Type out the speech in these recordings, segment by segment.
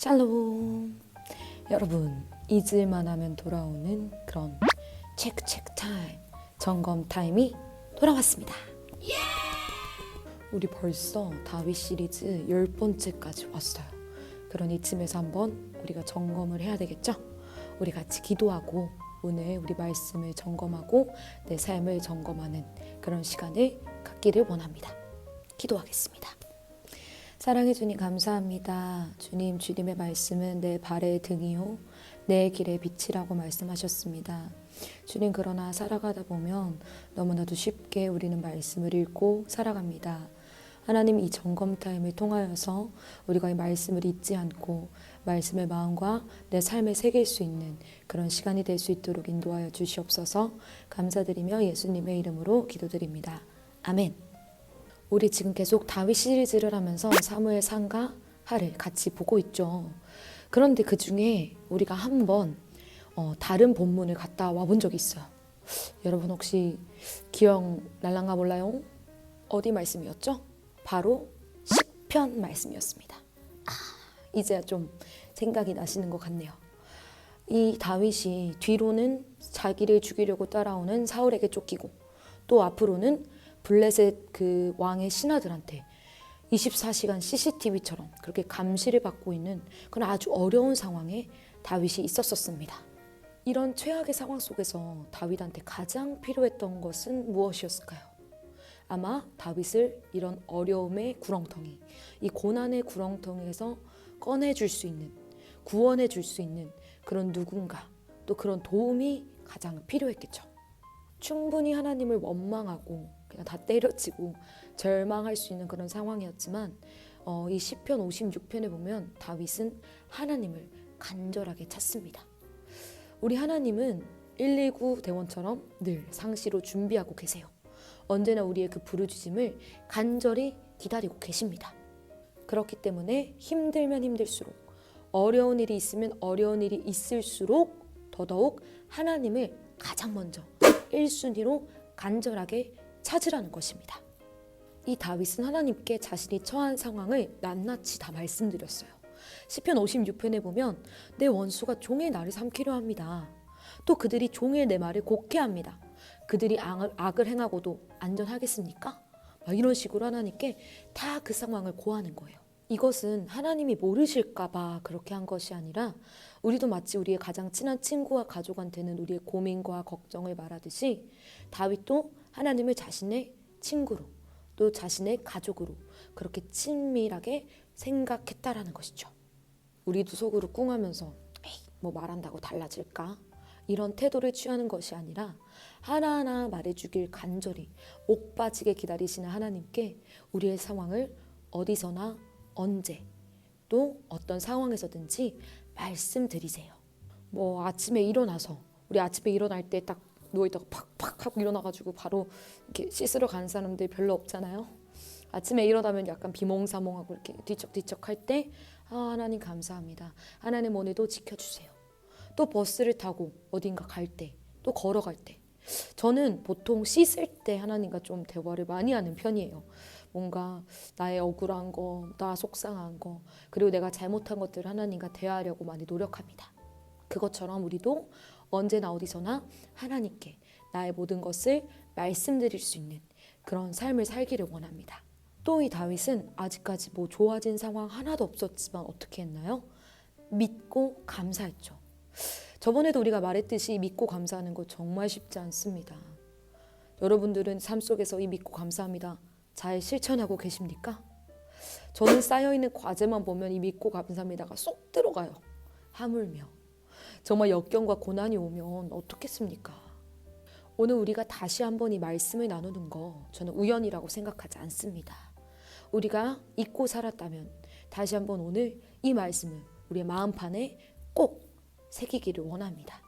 샬롬. 여러분, 잊을만 하면 돌아오는 그런 체크 타임, 점검 타임이 돌아왔습니다. 우리 벌써 다윗 시리즈 10번째까지 왔어요. 그러니 이쯤에서 한번 우리가 점검을 해야 되겠죠? 우리 같이 기도하고 오늘 우리 말씀을 점검하고 내 삶을 점검하는 그런 시간을 갖기를 원합니다. 기도하겠습니다. 사랑해 주님 감사합니다. 주님, 주님의 말씀은 내 발의 등이요 내 길의 빛이라고 말씀하셨습니다. 주님, 그러나 살아가다 보면 너무나도 쉽게 우리는 말씀을 읽고 살아갑니다. 하나님, 이 점검 타임을 통하여서 우리가 이 말씀을 잊지 않고 말씀의 마음과 내 삶에 새길 수 있는 그런 시간이 될 수 있도록 인도하여 주시옵소서. 감사드리며 예수님의 이름으로 기도드립니다. 아멘. 우리 지금 계속 다윗 시리즈를 하면서 사무엘상과 하를 같이 보고 있죠. 그런데 그 중에 우리가 한번 다른 본문을 갔다 와본 적이 있어요. 여러분 혹시 기억 날랑가 몰라요? 어디 말씀이었죠? 바로 시편 말씀이었습니다. 이제야 좀 생각이 나시는 것 같네요. 이 다윗이 뒤로는 자기를 죽이려고 따라오는 사울에게 쫓기고 또 앞으로는 블레셋 그 왕의 신하들한테 24시간 CCTV처럼 그렇게 감시를 받고 있는 그런 아주 어려운 상황에 다윗이 있었습니다. 이런 최악의 상황 속에서 다윗한테 가장 필요했던 것은 무엇이었을까요? 아마 다윗을 이런 어려움의 구렁텅이, 이 고난의 구렁텅이에서 꺼내줄 수 있는, 구원해 줄 수 있는 그런 누군가, 또 그런 도움이 가장 필요했겠죠. 충분히 하나님을 원망하고 그냥 다 때려치고 절망할 수 있는 그런 상황이었지만 이 시편 56편에 보면 다윗은 하나님을 간절하게 찾습니다. 우리 하나님은 119 대원처럼 늘 상시로 준비하고 계세요. 언제나 우리의 그 부르짖음을 간절히 기다리고 계십니다. 그렇기 때문에 힘들면 힘들수록, 어려운 일이 있으면 어려운 일이 있을수록 더더욱 하나님을 가장 먼저 1순위로 간절하게 찾으라는 것입니다. 이 다윗은 하나님께 자신이 처한 상황을 낱낱이 다 말씀드렸어요. 시편 56편에 보면 내 원수가 종의 나를 삼키려 합니다. 또 그들이 종의 내 말을 곡해합니다. 그들이 악을 행하고도 안전하겠습니까? 이런 식으로 하나님께 다 그 상황을 고하는 거예요. 이것은 하나님이 모르실까 봐 그렇게 한 것이 아니라 우리도 마치 우리의 가장 친한 친구와 가족한테는 우리의 고민과 걱정을 말하듯이 다윗도 하나님을 자신의 친구로 또 자신의 가족으로 그렇게 친밀하게 생각했다라는 것이죠. 우리도 속으로 꿍하면서 뭐 말한다고 달라질까? 이런 태도를 취하는 것이 아니라 하나하나 말해주길 간절히 목 빠지게 기다리시는 하나님께 우리의 상황을 어디서나 언제 또 어떤 상황에서든지 말씀드리세요. 뭐 아침에 일어나서 우리 아침에 일어날 때 딱 누워있다가 팍팍 하고 일어나가지고 바로 이렇게 씻으러 가는 사람들 별로 없잖아요. 아침에 일어나면 약간 비몽사몽하고 이렇게 뒤척뒤척 할 때 하나님 감사합니다. 하나님 오늘도 지켜주세요. 또 버스를 타고 어딘가 갈 때, 또 걸어갈 때, 저는 보통 씻을 때 하나님과 좀 대화를 많이 하는 편이에요. 뭔가 나의 억울한 거, 나 속상한 거, 그리고 내가 잘못한 것들을 하나님과 대화하려고 많이 노력합니다. 그것처럼 우리도 언제나 어디서나 하나님께 나의 모든 것을 말씀드릴 수 있는 그런 삶을 살기를 원합니다. 또 이 다윗은 아직까지 뭐 좋아진 상황 하나도 없었지만 어떻게 했나요? 믿고 감사했죠. 저번에도 우리가 말했듯이 믿고 감사하는 거 정말 쉽지 않습니다. 여러분들은 삶 속에서 이 믿고 감사합니다 잘 실천하고 계십니까? 저는 쌓여있는 과제만 보면 이 믿고 감사합니다가 쏙 들어가요. 하물며 정말 역경과 고난이 오면 어떻겠습니까? 오늘 우리가 다시 한번 이 말씀을 나누는 거 저는 우연이라고 생각하지 않습니다. 우리가 잊고 살았다면 다시 한번 오늘 이 말씀을 우리의 마음판에 꼭 새기기를 원합니다.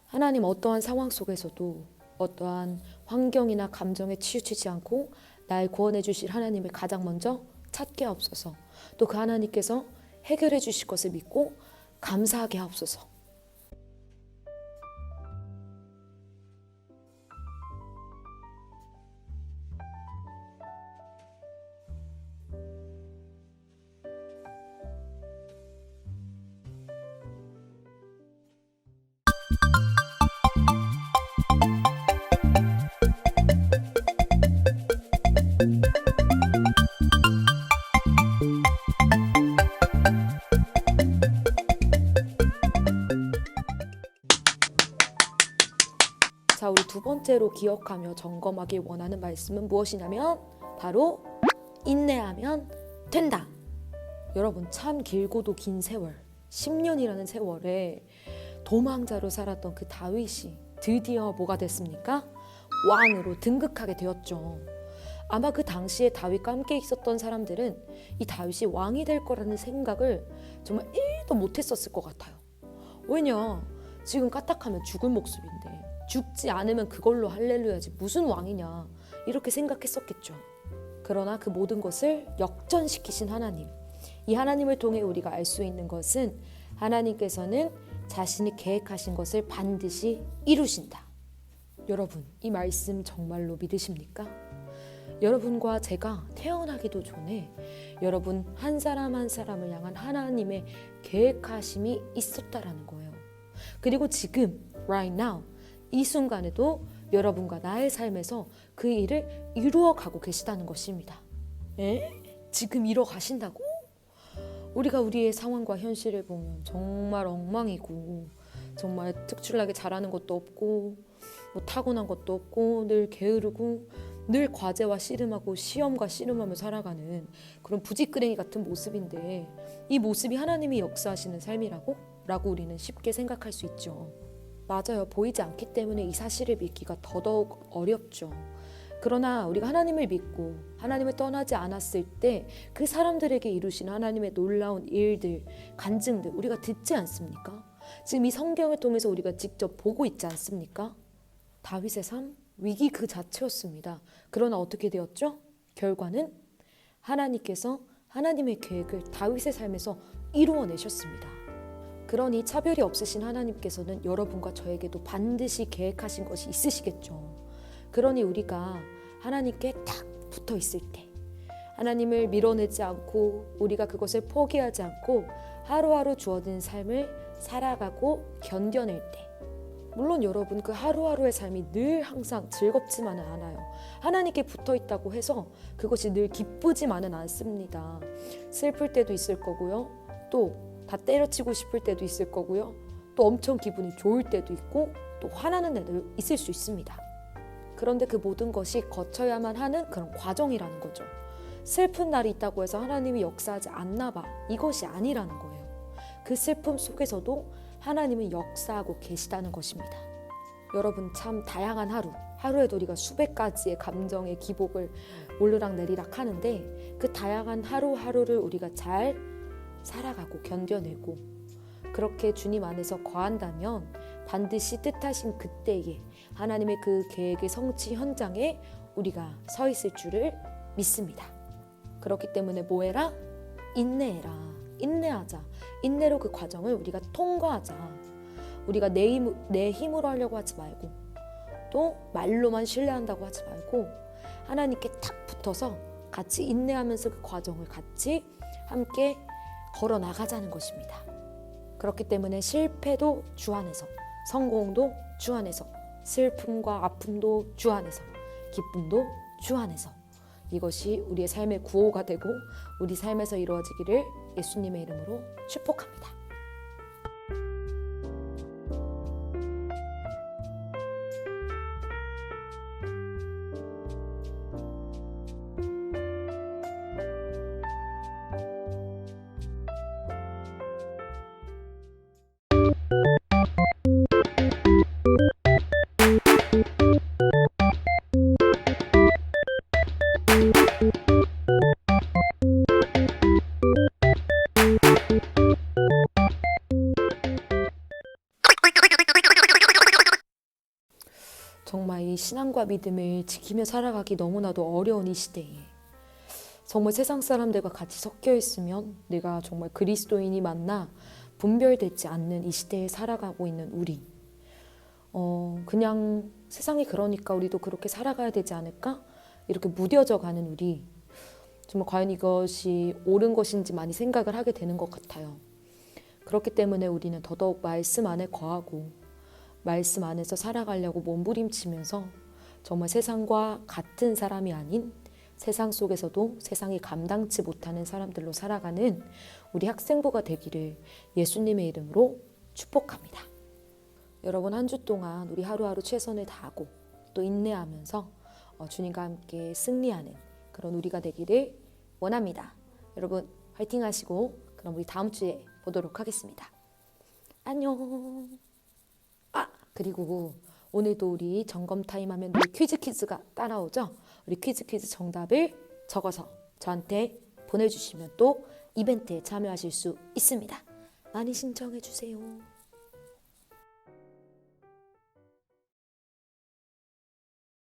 하나님 어떠한 상황 속에서도 어떠한 환경이나 감정에 치우치지 않고 날 구원해 주실 하나님을 가장 먼저 찾게 하옵소서. 또 그 하나님께서 해결해 주실 것을 믿고 감사하게 하옵소서. 번째로 기억하며 점검하길 원하는 말씀은 무엇이냐면 바로 인내하면 된다. 여러분, 참 길고도 긴 세월, 10년이라는 세월에 도망자로 살았던 그 다윗이 드디어 뭐가 됐습니까? 왕으로 등극하게 되었죠. 아마 그 당시에 다윗과 함께 있었던 사람들은 이 다윗이 왕이 될 거라는 생각을 정말 1도 못했었을 것 같아요. 왜냐? 지금 까딱하면 죽을 목숨인데 죽지 않으면 그걸로 할렐루야지 무슨 왕이냐 이렇게 생각했었겠죠. 그러나 그 모든 것을 역전시키신 하나님, 이 하나님을 통해 우리가 알 수 있는 것은 하나님께서는 자신이 계획하신 것을 반드시 이루신다. 여러분, 이 말씀 정말로 믿으십니까? 여러분과 제가 태어나기도 전에 여러분 한 사람 한 사람을 향한 하나님의 계획하심이 있었다라는 거예요. 그리고 지금 right now 이 순간에도 여러분과 나의 삶에서 그 일을 이루어가고 계시다는 것입니다. 지금 이뤄 가신다고? 우리가 우리의 상황과 현실을 보면 정말 엉망이고 정말 특출나게 잘하는 것도 없고 뭐 타고난 것도 없고 늘 게으르고 늘 과제와 씨름하고 시험과 씨름하며 살아가는 그런 부지끄레기 같은 모습인데 이 모습이 하나님이 역사하시는 삶이라고? 라고 우리는 쉽게 생각할 수 있죠. 맞아요. 보이지 않기 때문에 이 사실을 믿기가 더더욱 어렵죠. 그러나 우리가 하나님을 믿고 하나님을 떠나지 않았을 때 그 사람들에게 이루신 하나님의 놀라운 일들, 간증들 우리가 듣지 않습니까? 지금 이 성경을 통해서 우리가 직접 보고 있지 않습니까? 다윗의 삶, 위기 그 자체였습니다. 그러나 어떻게 되었죠? 결과는 하나님께서 하나님의 계획을 다윗의 삶에서 이루어내셨습니다. 그러니 차별이 없으신 하나님께서는 여러분과 저에게도 반드시 계획하신 것이 있으시겠죠. 그러니 우리가 하나님께 딱 붙어 있을 때 하나님을 밀어내지 않고 우리가 그것을 포기하지 않고 하루하루 주어진 삶을 살아가고 견뎌낼 때 물론 여러분 그 하루하루의 삶이 늘 항상 즐겁지만은 않아요. 하나님께 붙어 있다고 해서 그것이 늘 기쁘지만은 않습니다. 슬플 때도 있을 거고요. 또 다 때려치고 싶을 때도 있을 거고요. 또 엄청 기분이 좋을 때도 있고 또 화나는 때도 있을 수 있습니다. 그런데 그 모든 것이 거쳐야만 하는 그런 과정이라는 거죠. 슬픈 날이 있다고 해서 하나님이 역사하지 않나 봐. 이것이 아니라는 거예요. 그 슬픔 속에서도 하나님은 역사하고 계시다는 것입니다. 여러분 참 다양한 하루에도 우리가 수백 가지의 감정의 기복을 오르락 내리락 하는데 그 다양한 하루하루를 우리가 잘 살아가고 견뎌내고 그렇게 주님 안에서 거한다면 반드시 뜻하신 그때에 하나님의 그 계획의 성취 현장에 우리가 서 있을 줄을 믿습니다. 그렇기 때문에 뭐해라? 인내해라. 인내하자. 인내로 그 과정을 우리가 통과하자. 우리가 내 힘으로 하려고 하지 말고 또 말로만 신뢰한다고 하지 말고 하나님께 탁 붙어서 같이 인내하면서 그 과정을 같이 함께 걸어 나가자는 것입니다. 그렇기 때문에 실패도 주 안에서, 성공도 주 안에서, 슬픔과 아픔도 주 안에서, 기쁨도 주 안에서 이것이 우리의 삶의 구호가 되고 우리 삶에서 이루어지기를 예수님의 이름으로 축복합니다. 정말 이 신앙과 믿음을 지키며 살아가기 너무나도 어려운 이 시대에 정말 세상 사람들과 같이 섞여 있으면 내가 정말 그리스도인이 맞나 분별되지 않는 이 시대에 살아가고 있는 우리 그냥 세상이 그러니까 우리도 그렇게 살아가야 되지 않을까? 이렇게 무뎌져 가는 우리 정말 과연 이것이 옳은 것인지 많이 생각을 하게 되는 것 같아요. 그렇기 때문에 우리는 더더욱 말씀 안에 거하고 말씀 안에서 살아가려고 몸부림치면서 정말 세상과 같은 사람이 아닌 세상 속에서도 세상이 감당치 못하는 사람들로 살아가는 우리 학생부가 되기를 예수님의 이름으로 축복합니다. 여러분 한 주 동안 우리 하루하루 최선을 다하고 또 인내하면서 주님과 함께 승리하는 그런 우리가 되기를 원합니다. 여러분 화이팅 하시고 그럼 우리 다음 주에 보도록 하겠습니다. 안녕. 그리고 오늘도 우리 점검 타임 하면 늘 퀴즈가 따라오죠. 우리 퀴즈 정답을 적어서 저한테 보내주시면 또 이벤트에 참여하실 수 있습니다. 많이 신청해 주세요.